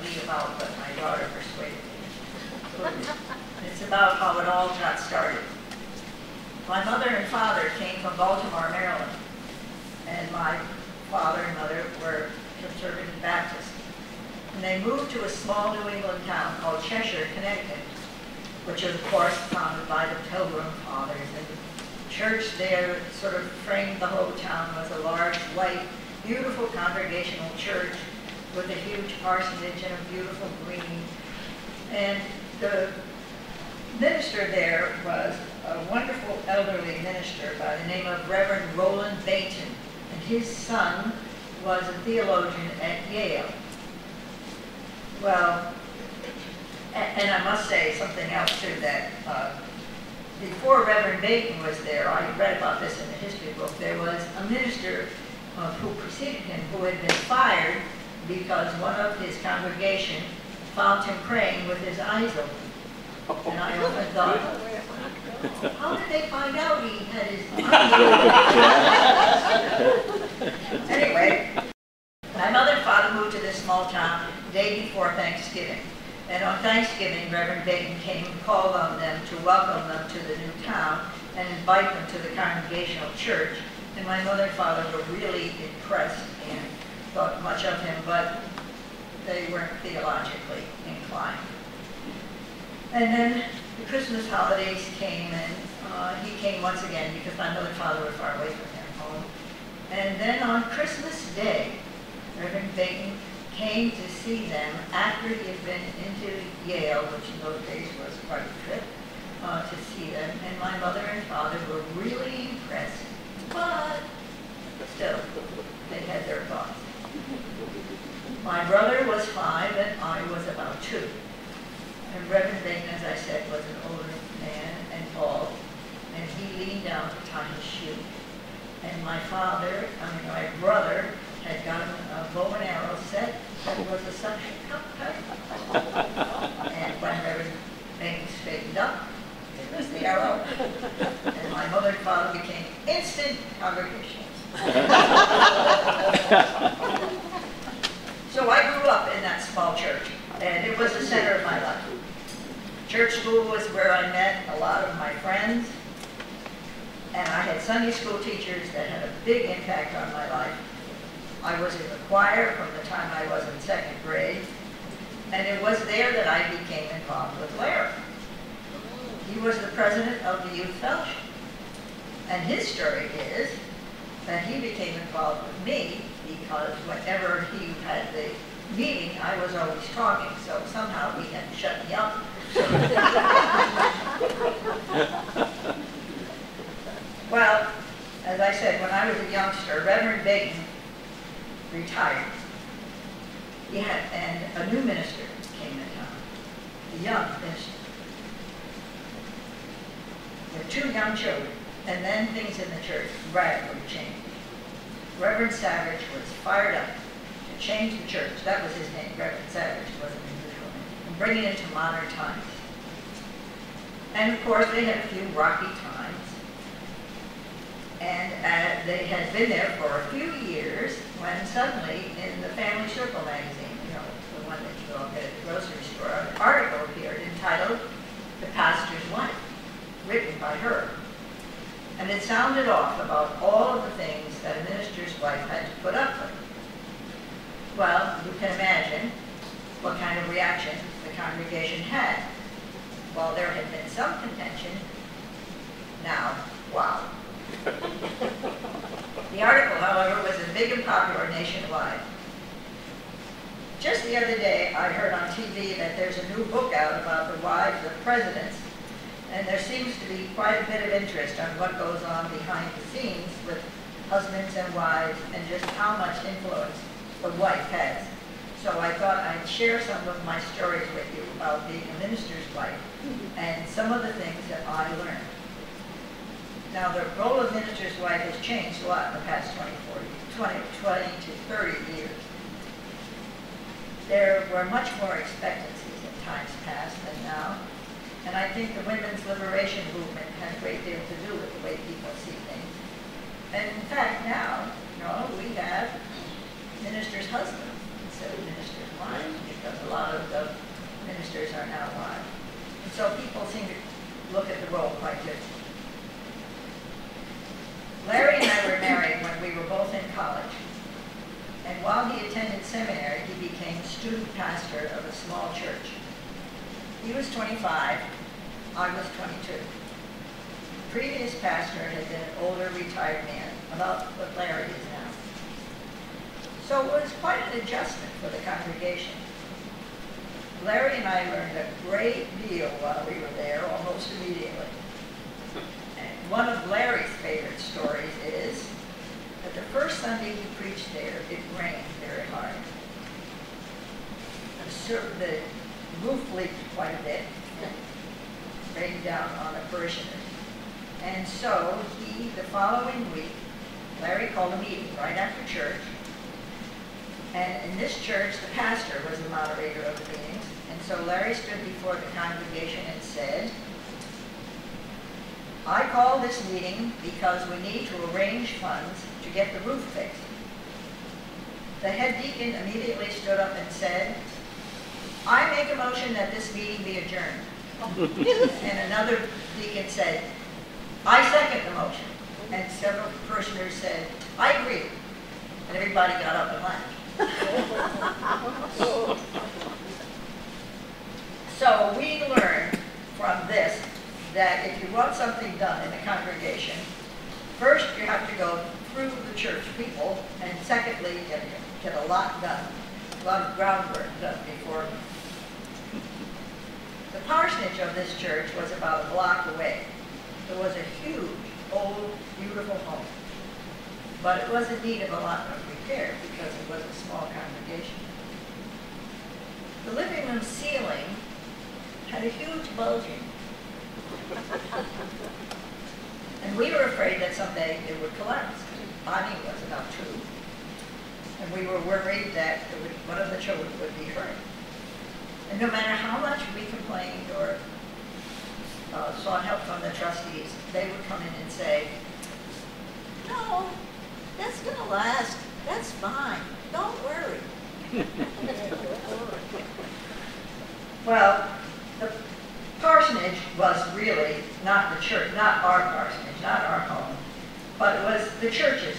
be about, but my daughter persuaded me. It's about how it all got started. My mother and father came from Baltimore, Maryland, and my father and mother were conservative Baptists. And they moved to a small New England town called Cheshire, Connecticut, which was, of course, founded by the Pilgrim Fathers. And the church there sort of framed the whole town as a large, white, beautiful congregational church with a huge parsonage and a beautiful green. And the minister there was a wonderful elderly minister by the name of Reverend Roland Bainton. And his son was a theologian at Yale. Well, and I must say something else too, that before Reverend Bainton was there, I read about this in the history book, there was a minister who preceded him who had been fired because one of his congregation found him praying with his eyes open. And I often thought, how did they find out he had his eyes open? Anyway, my mother and father moved to this small town the day before Thanksgiving. And on Thanksgiving, Reverend Bainton came and called on them to welcome them to the new town and invite them to the congregational church. And my mother and father were really impressed and thought much of him, but they weren't theologically inclined. And then the Christmas holidays came, and he came once again because my mother and father were far away from their home. And then on Christmas Day, Reverend Bainton came to see them after he had been into Yale, which in those days was quite a trip, to see them. And my mother and father were really impressed, but still, they had their thoughts. My brother was 5 and I was about 2. And Reverend Bainton, as I said, was an older man and bald, and he leaned down to tie his shoe. And my brother had gotten a bow and arrow set that was a suction cup type. And when Reverend Bainton straightened up, there was the arrow. And my mother and father became instant congregationalists. So I grew up in that small church, and it was the center of my life. Church school was where I met a lot of my friends, and I had Sunday school teachers that had a big impact on my life. I was in the choir from the time I was in 2nd grade, and it was there that I became involved with Larry. He was the president of the Youth Fellowship, and his story is that he became involved with me because whenever he had the meeting, I was always talking, so somehow he had to shut me up. Well, as I said, when I was a youngster, Reverend Bainton retired. And a new minister came to town, a young minister, with 2 young children, and then things in the church radically changed. Reverend Savage was fired up to change the church. That was his name, Reverend Savage, wasn't his usual name, and bring it into modern times. And of course, they had a few rocky times. And they had been there for a few years when suddenly in the Family Circle magazine, you know, the one that you all get at the grocery store, an article appeared entitled "The Pastor's Wife," written by her. And it sounded off about all of the things that a minister's wife had to put up with. Well, you can imagine what kind of reaction the congregation had. While there had been some contention, now, wow. The article, however, was big and popular nationwide. Just the other day, I heard on TV that there's a new book out about the wives of presidents, and there seems to be quite a bit of interest on what goes on behind the scenes with husbands and wives and just how much influence the wife has. So I thought I'd share some of my stories with you about being a minister's wife and some of the things that I learned. Now, the role of minister's wife has changed a lot in the past 20 to 30 years. There were much more expectancies in times past than now, and I think the women's liberation movement had a great deal to do with the way people see things. And in fact, now, you know, we have ministers' husbands instead of ministers' wives, because a a lot of the ministers are now alive. And so people seem to look at the role quite differently. Larry and I were married when we were both in college. And while he attended seminary, he became student pastor of a small church. He was 25, I was 22. The previous pastor had been an older retired man, about what Larry is now. So it was quite an adjustment for the congregation. Larry and I learned a great deal while we were there, almost immediately. And one of Larry's favorite stories is that the first Sunday he preached there, it rained very hard. The roof leaked quite a bit, rained down on the parishioners. And so the following week, Larry called a meeting right after church. And in this church, the pastor was the moderator of the meetings. And so Larry stood before the congregation and said, I call this meeting because we need to arrange funds to get the roof fixed. The head deacon immediately stood up and said, I make a motion that this meeting be adjourned. And another deacon said, I second the motion. And several parishioners said, I agree. And everybody got up and laughed. So we learned from this that if you want something done in a congregation, first you have to go through the church people, and secondly, you get a lot done, a lot of groundwork done before. The parsonage of this church was about a block away. It was a huge, old, beautiful home. But it was in need of a lot of repair because it was a small congregation. The living room ceiling had a huge bulging. And we were afraid that someday it would collapse. Bonnie was about 2. And we were worried that one of the children would be hurt. And no matter how much we complained or sought help from the trustees, they would come in and say, no, that's going to last. That's fine. Don't worry. Well, the parsonage was really not the church, not our parsonage, not our home, but it was the church's.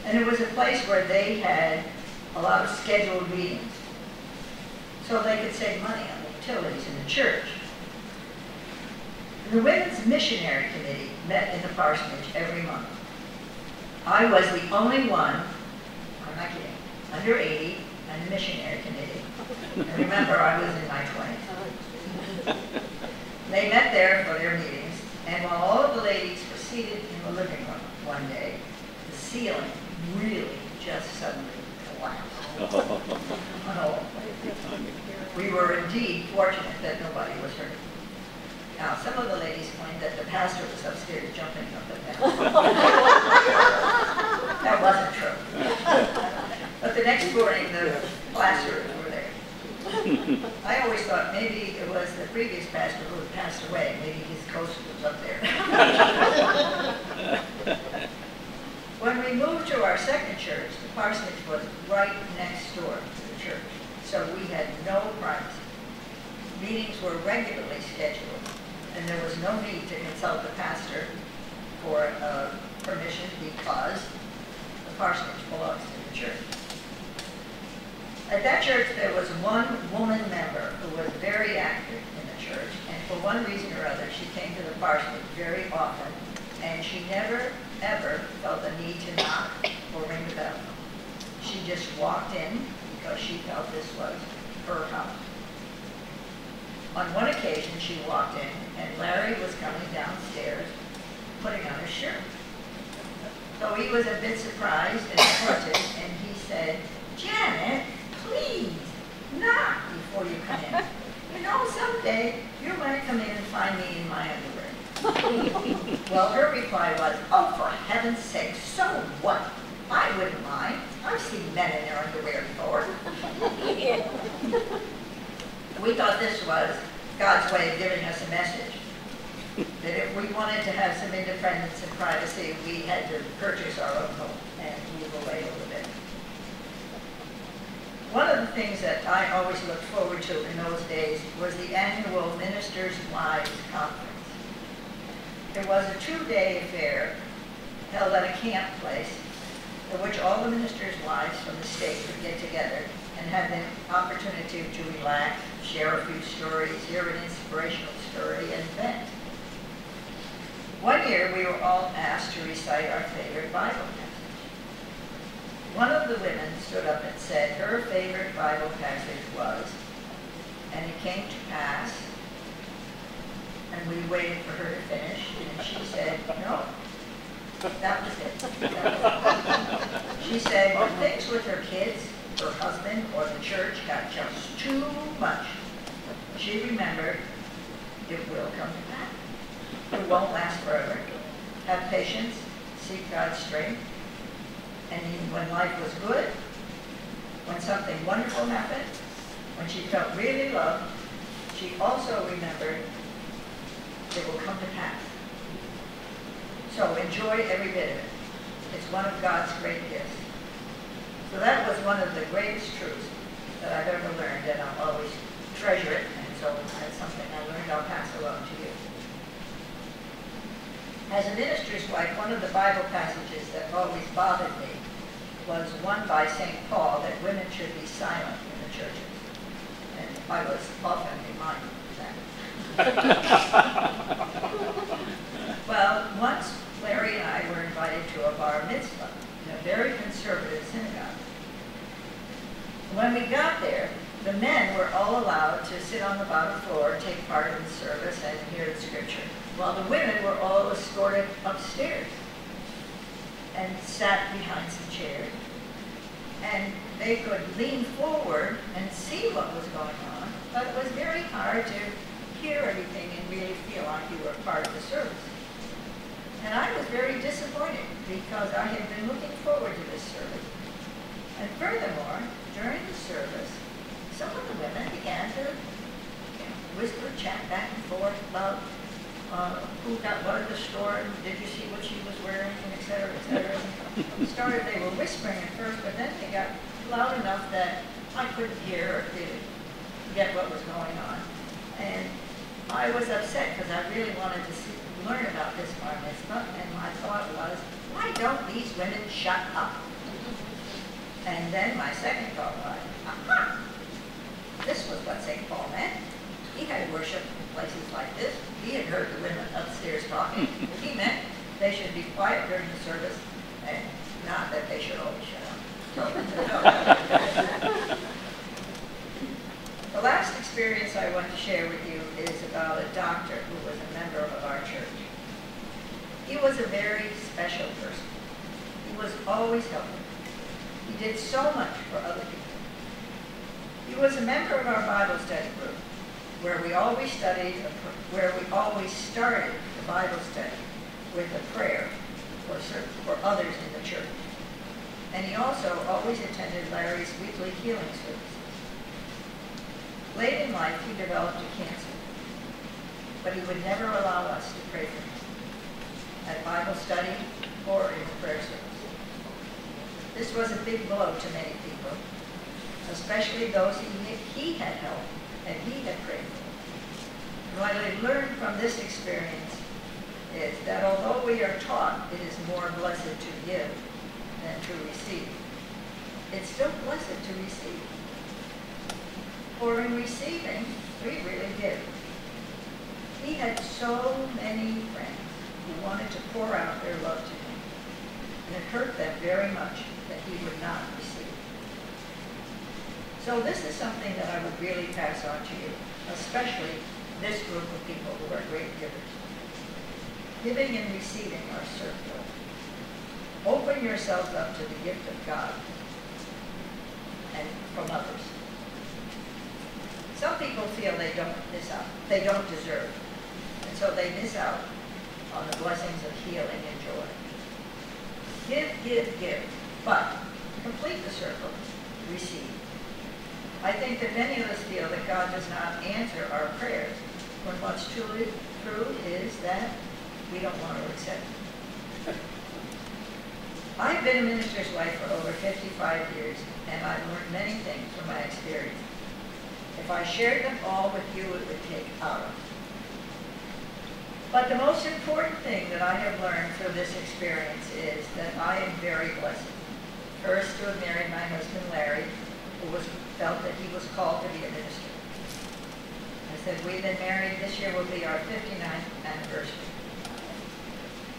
And it was a place where they had a lot of scheduled meetings, so they could save money on the utilities in the church. The Women's Missionary Committee met in the parsonage every month. I was the only one, I'm not kidding, under 80 on the missionary committee. And remember, I was in my 20s. They met there for their meetings, and while all of the ladies were seated in the living room one day, the ceiling really just suddenly collapsed. Oh. We were indeed fortunate that nobody was hurt. Now, some of the ladies claimed that the pastor was upstairs jumping up and down. That wasn't true. But the next morning, the classrooms were there. I always thought maybe it was the previous pastor who had passed away. Maybe his ghost was up there. When we moved to our second church, the parsonage was right next door to the church, so we had no privacy. Meetings were regularly scheduled, and there was no need to consult the pastor for permission because the parsonage belongs to the church. At that church, there was one woman member who was very active in the church, and for one reason or other, she came to the parsonage very often, and she never, ever felt the need to knock or ring the bell. She just walked in because she felt this was her house. On one occasion, she walked in, and Larry was coming downstairs, putting on his shirt. So he was a bit surprised and affronted, and he said, Janet, please, knock before you come in. You know, someday you might come in and find me in my underwear. Well, her reply was, oh, for heaven's sake, so what? I wouldn't mind. I've seen men in their underwear before. We thought this was God's way of giving us a message. That if we wanted to have some independence and privacy, we had to purchase our own home and move away a little bit. One of the things that I always looked forward to in those days was the annual Ministers' Wives Conference. It was a 2-day affair held at a camp place in which all the ministers' wives from the state would get together and have the opportunity to relax, share a few stories, hear an inspirational story, and vent. One year, we were all asked to recite our favorite Bible passage. One of the women stood up and said her favorite Bible passage was, "And it came to pass," and we waited for her to finish, and she said, "No, that was it." She said, "When things with her kids, her husband, or the church got just too much, she remembered it will come to pass. It won't last forever. Have patience, seek God's strength, and even when life was good, when something wonderful happened, when she felt really loved, she also remembered it will come to pass. So enjoy every bit of it. It's one of God's great gifts." So that was one of the greatest truths that I've ever learned, and I'll always treasure it, and so that's something I learned I'll pass along to you. As a minister's wife, one of the Bible passages that always bothered me was one by St. Paul, that women should be silent in the churches. And I was often reminded of that. Well, once Larry and I were invited to a bar mitzvah in a very conservative synagogue. When we got there, the men were all allowed to sit on the bottom floor, take part in the service, and hear the scripture, while the women were all escorted upstairs and sat behind some chairs. And they could lean forward and see what was going on, but it was very hard to hear everything and really feel like you were part of the service. And I was very disappointed because I had been looking forward to this service. And furthermore, during the service, some of the women began to whisper, chat back and forth about who got what at the store, and did you see what she was wearing, and et cetera, et cetera. They were whispering at first, but then they got loud enough that I couldn't hear or get what was going on. And I was upset because I really wanted to learn about this bar mitzvah, and my thought was, why don't these women shut up? And then my second thought was, aha, this was what St. Paul meant. He had worship in places like this. He had heard the women upstairs talking. He meant they should be quiet during the service, and not that they should always shut up. The last experience I want to share with you is about a doctor who was a member of our church. He was a very special person. He was always helpful. He did so much for other people. He was a member of our Bible study group, where we always started the Bible study with a prayer for others in the church. And he also always attended Larry's weekly healing services. Late in life, he developed a cancer, but he would never allow us to pray for him at Bible study or in the prayer service. This was a big blow to many people, especially those he had helped and he had prayed for. What I learned from this experience is that although we are taught it is more blessed to give than to receive, it's still blessed to receive. For in receiving, we really give. He had so many friends who wanted to pour out their love to him, and it hurt them very much that he would not receive. So this is something that I would really pass on to you, especially this group of people who are great givers. Giving and receiving are circular. Open yourselves up to the gift of God and from others. Some people feel they don't miss out, they don't deserve, and so they miss out on the blessings of healing and joy. Give, give, give, but complete the circle, receive. I think that many of us feel that God does not answer our prayers, when what's truly true is that we don't want to accept it. I've been a minister's wife for over 55 years, and I've learned many things from my experience. If I shared them all with you, it would take hours. But the most important thing that I have learned through this experience is that I am very blessed. First, to have married my husband, Larry, who felt that he was called to be a minister. I said, we've been married, this year will be our 59th anniversary.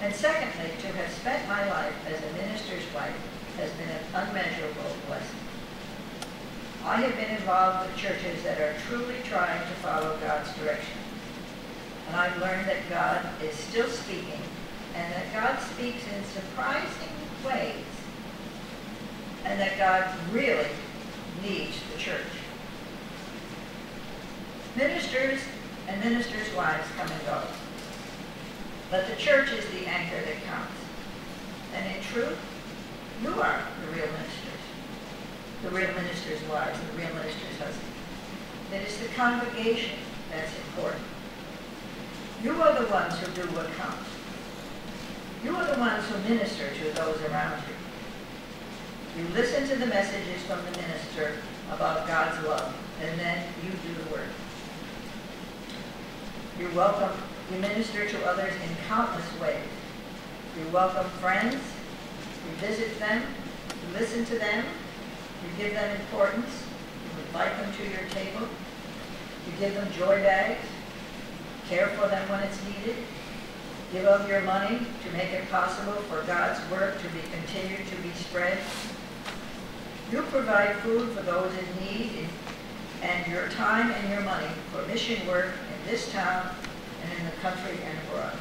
And secondly, to have spent my life as a minister's wife has been an unmeasurable blessing. I have been involved with churches that are truly trying to follow God's direction. And I've learned that God is still speaking, and that God speaks in surprising ways, and that God really needs the church. Ministers and ministers' wives come and go, but the church is the anchor that counts. And in truth, you are the real minister's wives, and the real minister's husband. It is the congregation that's important. You are the ones who do what counts. You are the ones who minister to those around you. You listen to the messages from the minister about God's love, and then you do the work. You minister to others in countless ways. You welcome friends, you visit them, you listen to them, you give them importance, you invite them to your table, you give them joy bags, care for them when it's needed, give of your money to make it possible for God's work to be continued to be spread. You provide food for those in need, and your time and your money for mission work in this town and in the country and abroad.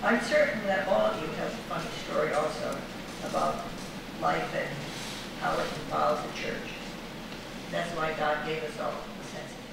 I'm certain that all of you have a funny story also about life and how it involves the church. That's why God gave us all a sense of